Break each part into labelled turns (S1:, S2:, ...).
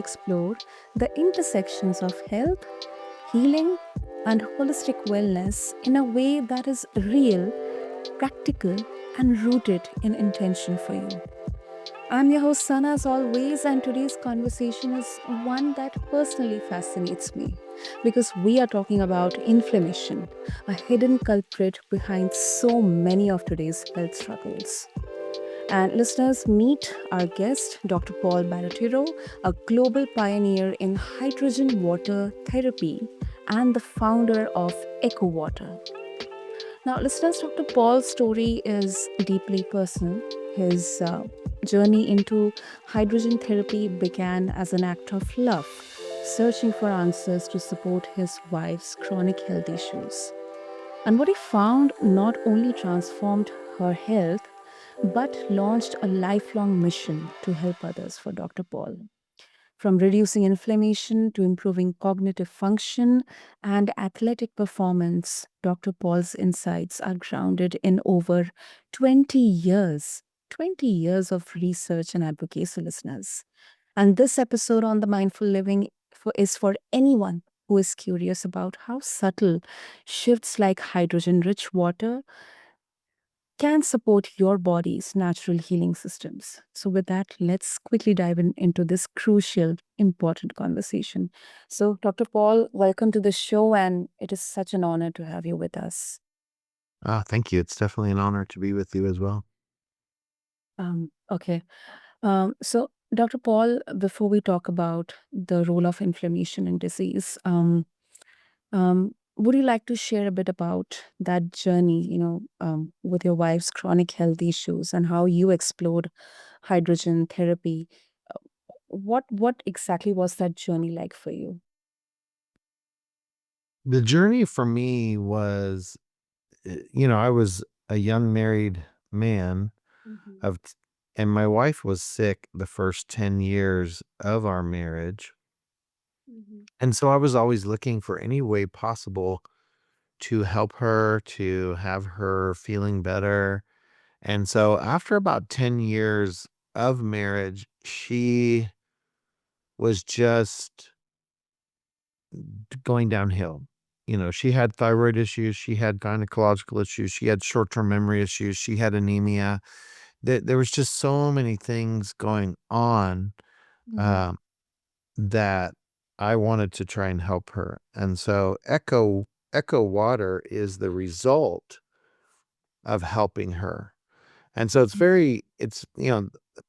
S1: explore the intersections of health, healing, and holistic wellness in a way that is real, practical, and rooted in intention for you. I'm your host, Sana, as always, and today's conversation is one that personally fascinates me because we are talking about inflammation, a hidden culprit behind so many of today's health struggles. And listeners, meet our guest, Dr. Paul Barattiero, a global pioneer in hydrogen water therapy and the founder of Echo Water. Now, listeners, Dr. Paul's story is deeply personal. His journey into hydrogen therapy began as an act of love, searching for answers to support his wife's chronic health issues. And what he found not only transformed her health, but launched a lifelong mission to help others for Dr. Paul. From reducing inflammation to improving cognitive function and athletic performance, Dr. Paul's insights are grounded in over 20 years. 20 years of research and advocacy, listeners. And this episode on the Mindful Living is for anyone who is curious about how subtle shifts like hydrogen rich water can support your body's natural healing systems. So, with that, let's quickly dive into this crucial, important conversation. So, Dr. Paul, welcome to the show, and it is such an honor to have you with us.
S2: Thank you. It's definitely an honor to be with you as well.
S1: Okay. So, Dr. Paul, before we talk about the role of inflammation in disease, would you like to share a bit about that journey, with your wife's chronic health issues and how you explored hydrogen therapy? What exactly was that journey like for you?
S2: The journey for me was, I was a young married man
S1: Mhm,
S2: of, and my wife was sick the first 10 years of our marriage.
S1: mhm,
S2: And so I was always looking for any way possible to help her, to have her feeling better. And so after about 10 years of marriage, she was just going downhill. She had thyroid issues, she had gynecological issues, she had short-term memory issues, she had anemia. There was just so many things going on,
S1: mhm,
S2: um, that I wanted to try and help her. And so Echo Water is the result of helping her. And so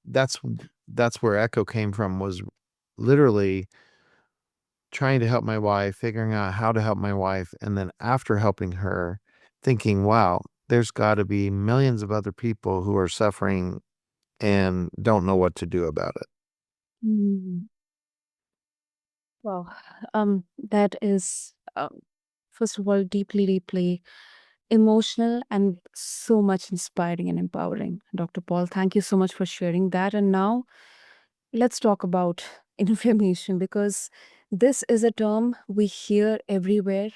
S2: that's that's where Echo came from, was literally trying to help my wife, figuring out how to help my wife, and then after helping her, thinking, wow, there's got to be millions of other people who are suffering and don't know what to do about it.
S1: mhm. Wow. That is, first of all, deeply, deeply emotional and so much inspiring and empowering. Dr. Paul, thank you so much for sharing that. And now let's talk about inflammation because this is a term we hear everywhere,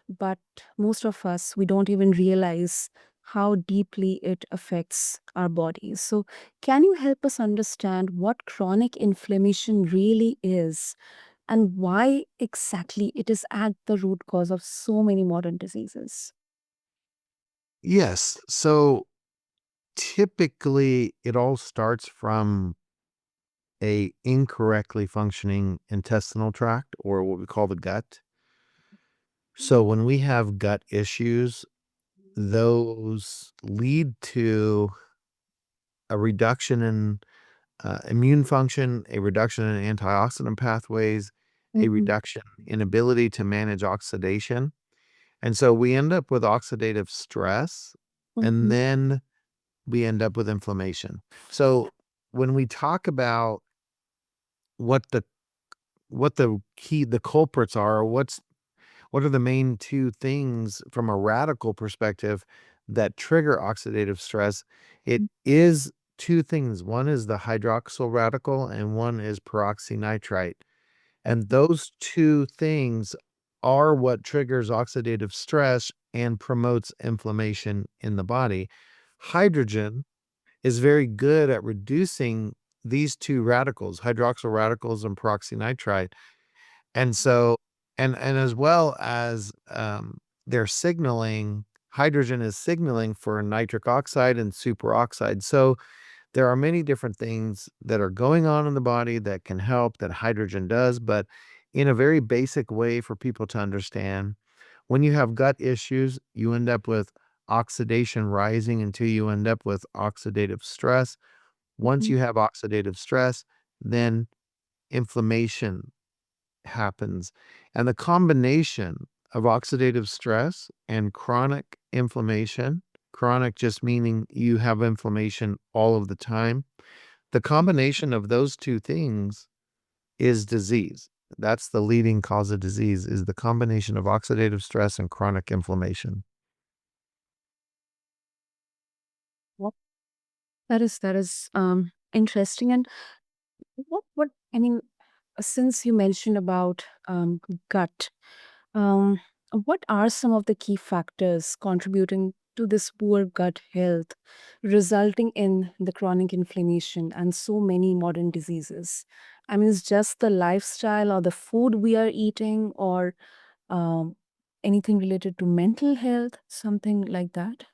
S1: but most of us, we don't even realize how deeply it affects our bodies. So, can you help us understand what chronic inflammation really is and why exactly it is at the root cause of so many modern diseases?
S2: Yes. So typically it all starts from a incorrectly functioning intestinal tract, or what we call the gut. So when we have gut issues, those lead to a reduction in immune function, a reduction in antioxidant pathways, a
S1: Mhm,
S2: reduction in ability to manage oxidation. And so we end up with oxidative stress, and
S1: mhm,
S2: then we end up with inflammation. So when we talk about what the the culprits are, or what are the main two things from a radical perspective that trigger oxidative stress, it is two things. One is the hydroxyl radical and one is peroxynitrite. And those two things are what triggers oxidative stress and promotes inflammation in the body. Hydrogen is very good at reducing these two radicals, hydroxyl radicals and peroxynitrite. And so, and as well as they're signaling, hydrogen is signaling for nitric oxide and superoxide. So there are many different things that are going on in the body that can help that hydrogen does, but in a very basic way for people to understand. When you have gut issues, you end up with oxidation rising until you end up with oxidative stress. Once
S1: Mhm.
S2: you have oxidative stress, then inflammation happens. And the combination of oxidative stress and chronic inflammation, chronic just meaning you have inflammation all of the time, the combination of those two things is disease. That's the leading cause of disease is the combination of oxidative stress and chronic inflammation.
S1: Well, that is interesting. And what I mean, since you mentioned about gut, um, what are some of the key factors contributing to this poor gut health, resulting in the chronic inflammation and so many modern diseases? I mean, it's just the lifestyle or the food we are eating, or um, anything related to mental health, something like that?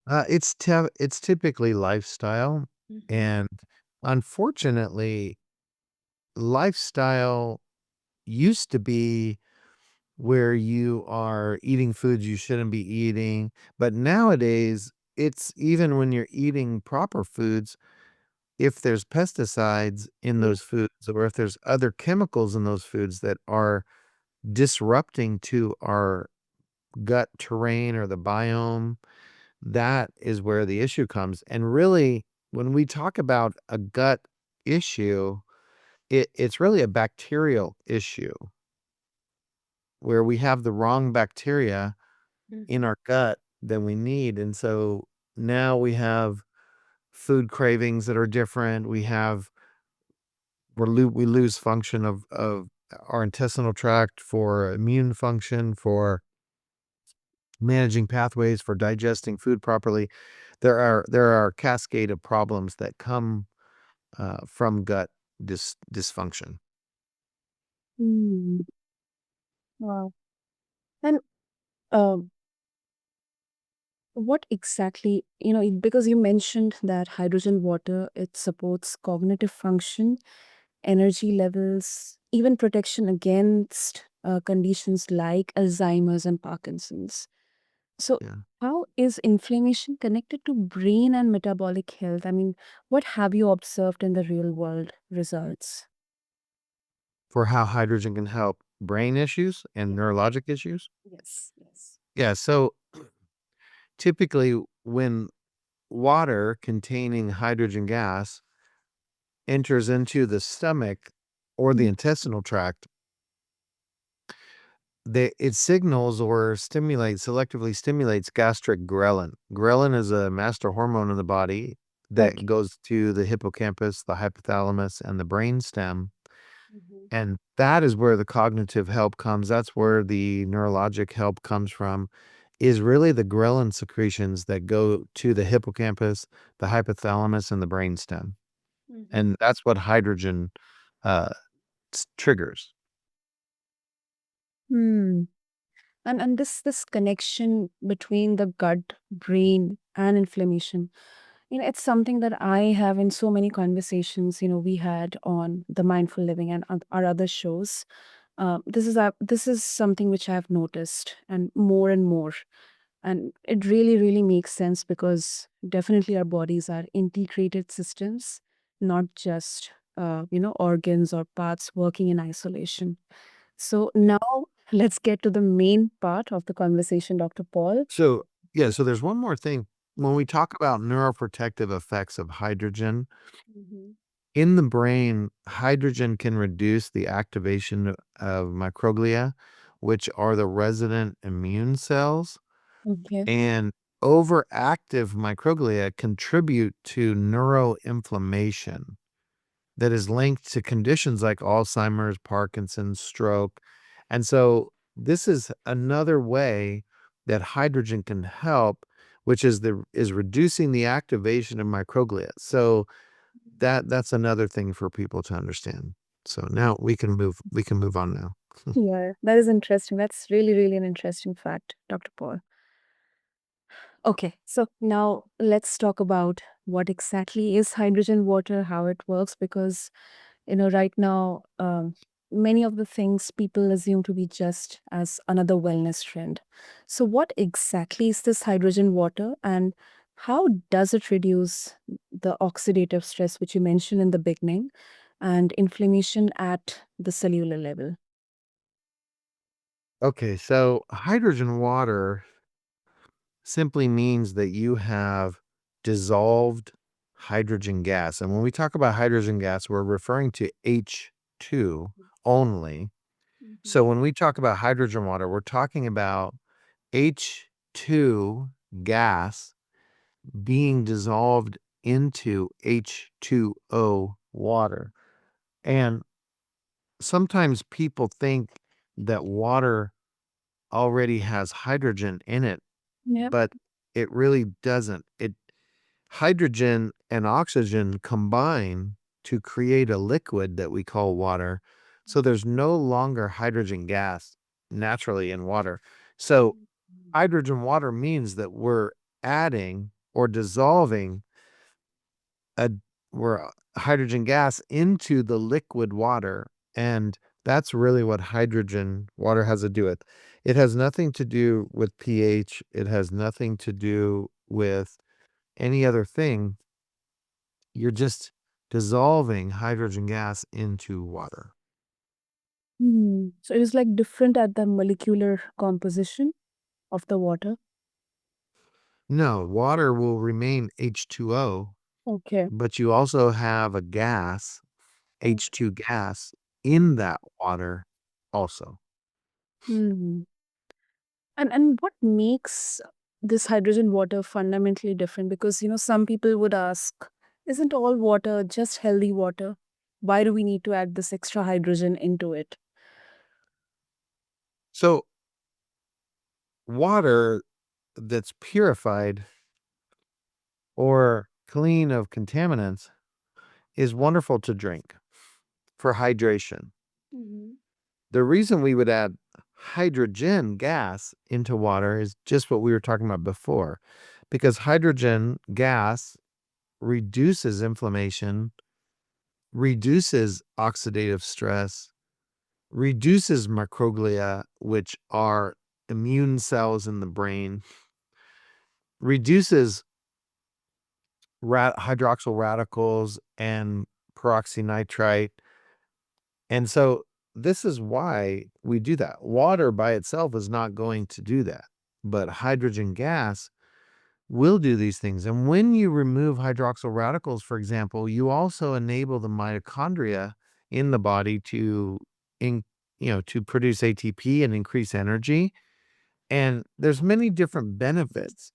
S2: It's typically lifestyle,
S1: Mhm.
S2: and unfortunately, lifestyle used to be where you are eating foods you shouldn't be eating, but nowadays, it's even when you're eating proper foods, if there's pesticides in
S1: Yeah.
S2: those foods or if there's other chemicals in those foods that are disrupting to our gut terrain or the biome, that is where the issue comes. And really, when we talk about a gut issue, it's really a bacterial issue where we have the wrong bacteria in
S1: Mhm.
S2: our gut than we need. And so now we have food cravings that are different. We lose function of our intestinal tract for immune function, for managing pathways, for digesting food properly. There are a cascade of problems that come from gut dysfunction.
S1: Mm. Wow. And um, what exactly, because you mentioned that hydrogen water, it supports cognitive function, energy levels, even protection against conditions like Alzheimer's and Parkinson's. So,
S2: Yeah.
S1: how is inflammation connected to brain and metabolic health? I mean, what have you observed in the real world results?
S2: For how hydrogen can help brain issues and
S1: Yeah.
S2: neurologic issues.
S1: Yes, yes.
S2: Yeah. So typically, when water containing hydrogen gas enters into the stomach or the
S1: Mm.
S2: intestinal tract, it signals or stimulates, selectively stimulates gastric ghrelin. Ghrelin is a master hormone in the body that
S1: Okay.
S2: goes to the hippocampus, the hypothalamus, and the brainstem.
S1: Mhm.
S2: And that is where the cognitive help comes. That's where the neurologic help comes from, is really the ghrelin secretions that go to the hippocampus, the hypothalamus, and the brainstem.
S1: Mhm.
S2: And that's what hydrogen uh, triggers.
S1: Hmm. And this connection between the gut, brain, and inflammation, it's something that I have in so many conversations, we had on the Mindful Living and our other shows. This is something which I've noticed, and more. And it really, really makes sense because definitely our bodies are integrated systems, not just organs or parts working in isolation. So now let's get to the main part of the conversation, Dr. Paul.
S2: So, yeah, so there's one more thing. When we talk about neuroprotective effects of hydrogen,
S1: Mhm.
S2: in the brain, hydrogen can reduce the activation of microglia, which are the resident immune cells,
S1: Okay.
S2: and overactive microglia contribute to neuroinflammation that is linked to conditions like Alzheimer's, Parkinson's, stroke. And so this is another way that hydrogen can help, which is reducing the activation of microglia. So that's another thing for people to understand. So now we can move on now.
S1: Yeah, that is interesting. That's really, really an interesting fact, Dr. Paul. Okay, so now let's talk about what exactly is hydrogen water, how it works, because right now, many of the things people assume to be just as another wellness trend. So, what exactly is this hydrogen water, and how does it reduce the oxidative stress, which you mentioned in the beginning, and inflammation at the cellular level?
S2: Okay, so hydrogen water simply means that you have dissolved hydrogen gas. And when we talk about hydrogen gas, we're referring to H2 only. So when we talk about hydrogen water, we're talking about H2 gas being dissolved into H2O water. And sometimes people think that water already has hydrogen in it,
S1: Yep.
S2: but it really doesn't. Hydrogen and oxygen combine to create a liquid that we call water. So there's no longer hydrogen gas naturally in water. So hydrogen water means that we're adding or dissolving a we're hydrogen gas into the liquid water, and that's really what hydrogen water has to do with. It has nothing to do with pH. It has nothing to do with any other thing. You're just dissolving hydrogen gas into water.
S1: So it is like different at the molecular composition of the water.
S2: No, water will remain H2O,
S1: Okay.
S2: but you also have a gas, H2 gas, in that water also.
S1: Mm. And what makes this hydrogen water fundamentally different? Because some people would ask, isn't all water just healthy water? Why do we need to add this extra hydrogen into it?
S2: So water that's purified or clean of contaminants is wonderful to drink for hydration.
S1: Mhm.
S2: The reason we would add hydrogen gas into water is just what we were talking about before, because hydrogen gas reduces inflammation, reduces oxidative stress, reduces microglia, which are immune cells in the brain, reduces hydroxyl radicals and peroxynitrite. And so this is why we do that. Water by itself is not going to do that, but hydrogen gas will do these things. And when you remove hydroxyl radicals, for example, you also enable the mitochondria in the body in, to produce ATP and increase energy. And there's many different benefits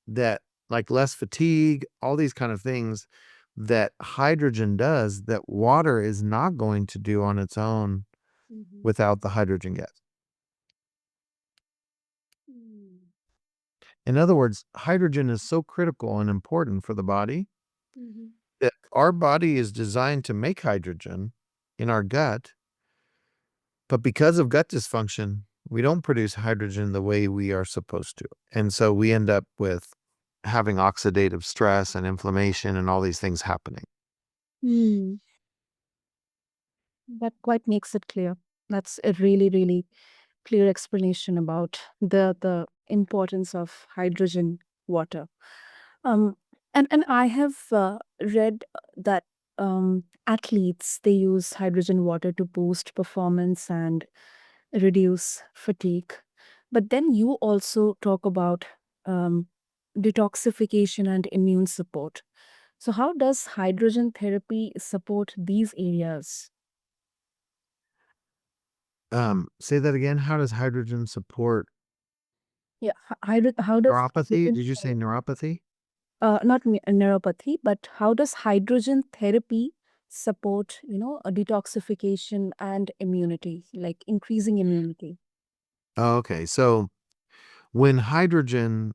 S2: that, like less fatigue, all these kind of things that hydrogen does that water is not going to do on its own
S1: Mhm.
S2: without the hydrogen gas.
S1: Mm.
S2: In other words, hydrogen is so critical and important for the body
S1: Mhm.
S2: that our body is designed to make hydrogen in our gut, but because of gut dysfunction, we don't produce hydrogen the way we are supposed to. And so we end up with having oxidative stress and inflammation and all these things happening.
S1: Mm. That quite makes it clear. That's a really, really clear explanation about the importance of hydrogen water. Um, and I have read that athletes they use hydrogen water to boost performance and reduce fatigue. But then you also talk about um, detoxification and immune support. So how does hydrogen therapy support these areas?
S2: Say that again. How does hydrogen support
S1: Yeah, how does
S2: neuropathy?
S1: hydrogen
S2: Did you say neuropathy?
S1: not neuropathy, but how does hydrogen therapy support, a detoxification and immunity, like increasing immunity?
S2: Oh, okay. So when hydrogen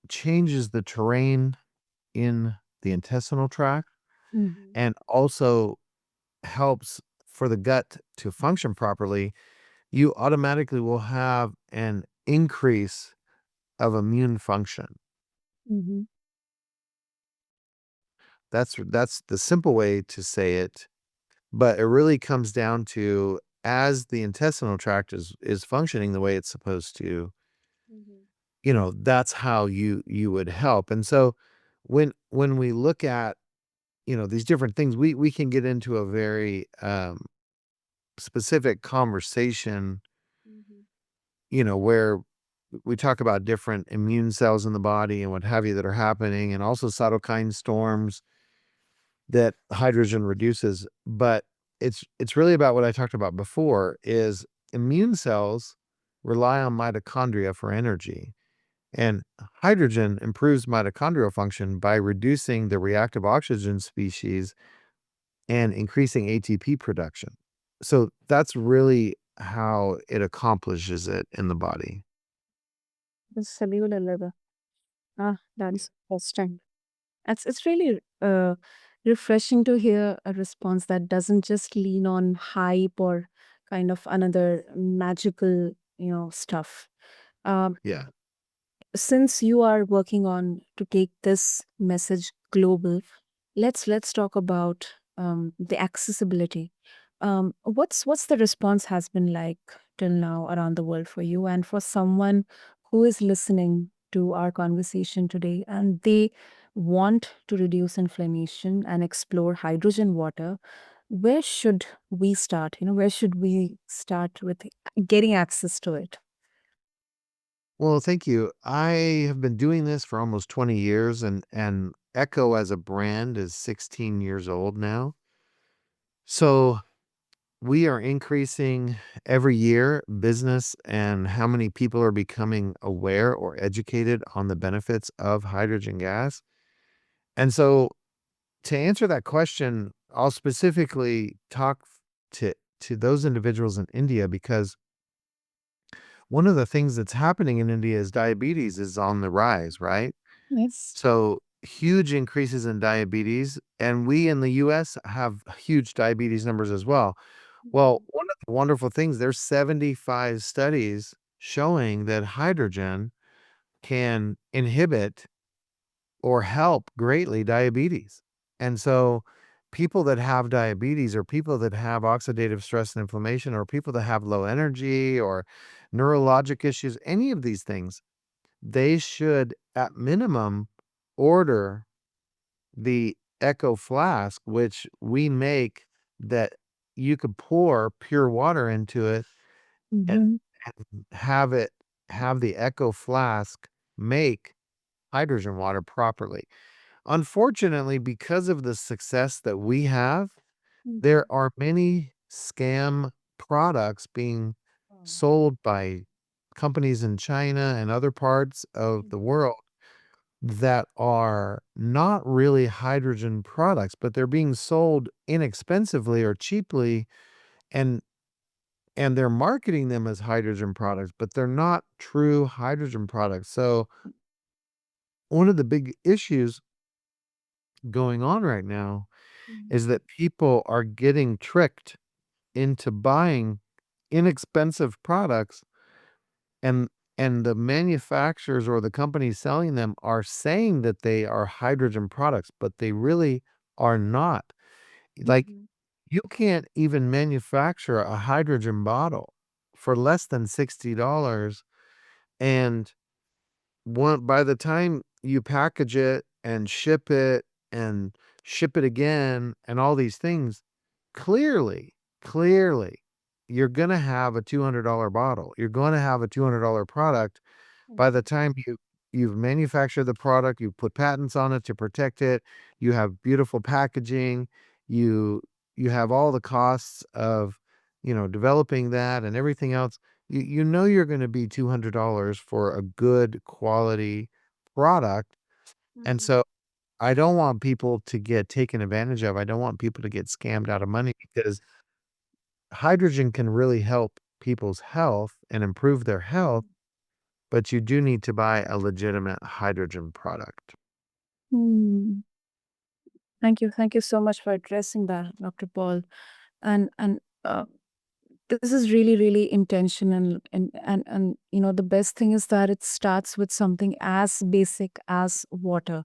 S2: changes the terrain in the intestinal tract,
S1: Mhm.
S2: and also helps for the gut to function properly, you automatically will have an increase of immune function.
S1: Mhm.
S2: That's the simple way to say it, but it really comes down to as the intestinal tract is functioning the way it's supposed to,
S1: Mhm.
S2: that's how you would help. And so when we look at, these different things, we can get into a very specific conversation,
S1: Mhm.
S2: where we talk about different immune cells in the body and what have you that are happening, and also cytokine storms that hydrogen reduces. But it's really about what I talked about before is immune cells rely on mitochondria for energy. And hydrogen improves mitochondrial function by reducing the reactive oxygen species and increasing ATP production. So that's really how it accomplishes it in the body.
S1: The cellular level. Ah, that's interesting. It's really refreshing to hear a response that doesn't just lean on hype or kind of another magical, stuff. Um,
S2: Yeah.
S1: since you are working on to take this message global, let's talk about the accessibility. What's the response has been like till now around the world for you, and for someone who is listening to our conversation today and they want to reduce inflammation and explore hydrogen water? Where should we start? Where should we start with getting access to it?
S2: Well, thank you. I have been doing this for almost 20 years, and Echo as a brand is 16 years old now. So we are increasing every year business and how many people are becoming aware or educated on the benefits of hydrogen gas. And so to answer that question, I'll specifically talk to those individuals in India because one of the things that's happening in India is diabetes is on the rise, right?
S1: Yes.
S2: So huge increases in diabetes, and we in the US have huge diabetes numbers as well. Well,
S1: Mhm.
S2: one of the wonderful things, there's 75 studies showing that hydrogen can inhibit or help greatly diabetes. And so people that have diabetes or people that have oxidative stress and inflammation or people that have low energy or neurologic issues, any of these things, they should at minimum order the Echo Flask, which we make that you could pour pure water into it and
S1: Mhm.
S2: have it have the Echo Flask make hydrogen water properly. Unfortunately, because of the success that we have, there
S1: Mhm.
S2: are many scam products being
S1: Oh.
S2: sold by companies in China and other parts of the
S1: Mhm.
S2: world that are not really hydrogen products, but they're being sold inexpensively or cheaply, and they're marketing them as hydrogen products, but they're not true hydrogen products. So one of the big issues going on right now is
S1: Mhm.
S2: that people are getting tricked into buying inexpensive products, and the manufacturers or the companies selling them are saying that they are hydrogen products, but they really are not. Like,
S1: Mhm.
S2: you can't even manufacture a hydrogen bottle for less than $60, and by the time you package it and ship it again and all these things, clearly, you're gonna have a $200 bottle. You're gonna have a $200 product by the
S1: Mhm.
S2: time you've manufactured the product, you put patents on it to protect it, you have beautiful packaging, you you have all the costs of, developing that and everything else. You know you're gonna be $200 for a good quality product, and
S1: Mhm.
S2: so I don't want people to get taken advantage of. I don't want people to get scammed out of money because hydrogen can really help people's health and improve their health, but you do need to buy a legitimate hydrogen product.
S1: Hmm. Thank you so much for addressing that, Dr. Paul. And this is really, really intentional, and the best thing is that it starts with something as basic as water,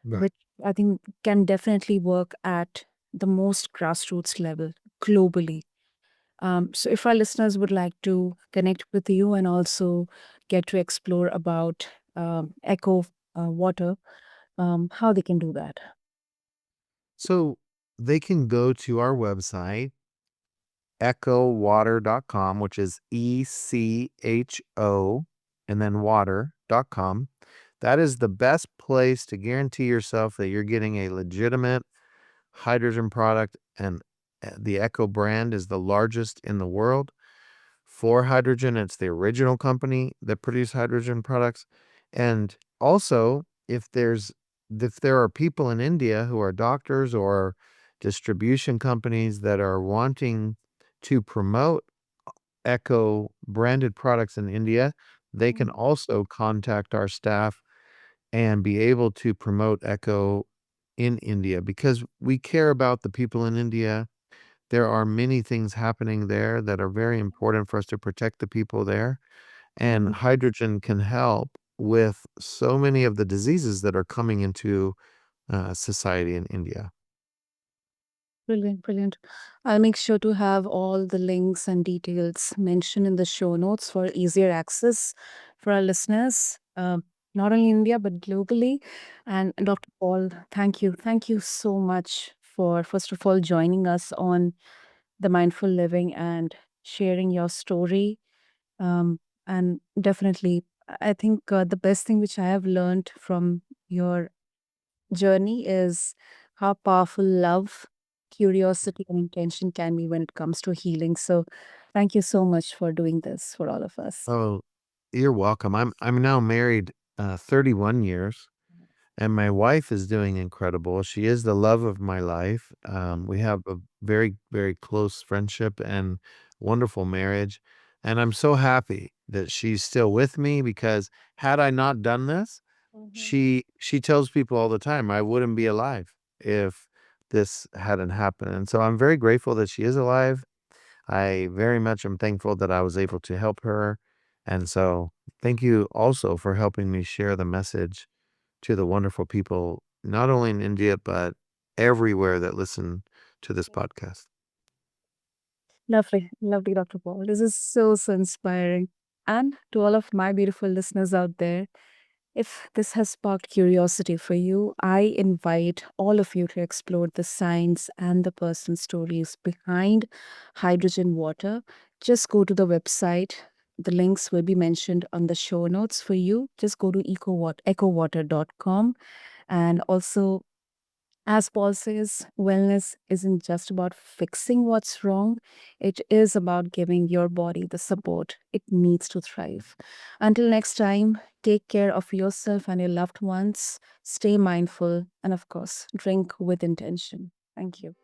S2: Right.
S1: which I think can definitely work at the most grassroots level globally. So, if our listeners would like to connect with you and also get to explore about eco water, how they can do that.
S2: So they can go to our website, echowater.com, which is ECHO and then water.com. That is the best place to guarantee yourself that you're getting a legitimate hydrogen product. And the Echo brand is the largest in the world for hydrogen. It's the original company that produce hydrogen products. And also, if there are people in India who are doctors or distribution companies that are wanting to promote Echo branded products in India, they can
S1: Mhm.
S2: also contact our staff and be able to promote Echo in India because we care about the people in India. There are many things happening there that are very important for us to protect the people there. And
S1: Mhm.
S2: hydrogen can help with so many of the diseases that are coming into society in India.
S1: Brilliant, brilliant. I'll make sure to have all the links and details mentioned in the show notes for easier access for our listeners, not only in India but globally. And Dr. Paul, thank you. Thank you so much for, first of all, joining us on the Mindful Living and sharing your story. And definitely, I think the best thing which I have learned from your journey is how powerful love, curiosity, and intention can be when it comes to healing. So, thank you so much for doing this for all of us.
S2: Oh, you're welcome. I'm now married 31 years. And my wife is doing incredible. She is the love of my life. We have a very, very close friendship and wonderful marriage. And I'm so happy that she's still with me because had I not done this,
S1: Mhm.
S2: she tells people all the time I wouldn't be alive if this hadn't happened. And so I'm very grateful that she is alive. I very much am thankful that I was able to help her. And so thank you also for helping me share the message to the wonderful people, not only in India, but everywhere that listen to this podcast.
S1: Lovely, lovely, Dr. Paul. This is so, so inspiring. And to all of my beautiful listeners out there, if this has sparked curiosity for you, I invite all of you to explore the science and the personal stories behind hydrogen water. Just go to the website. The links will be mentioned on the show notes for you. Just go to ecowater.com. And also, as Paul says, wellness isn't just about fixing what's wrong, it is about giving your body the support it needs to thrive. Until next time, take care of yourself and your loved ones, stay mindful, and of course, drink with intention. Thank you.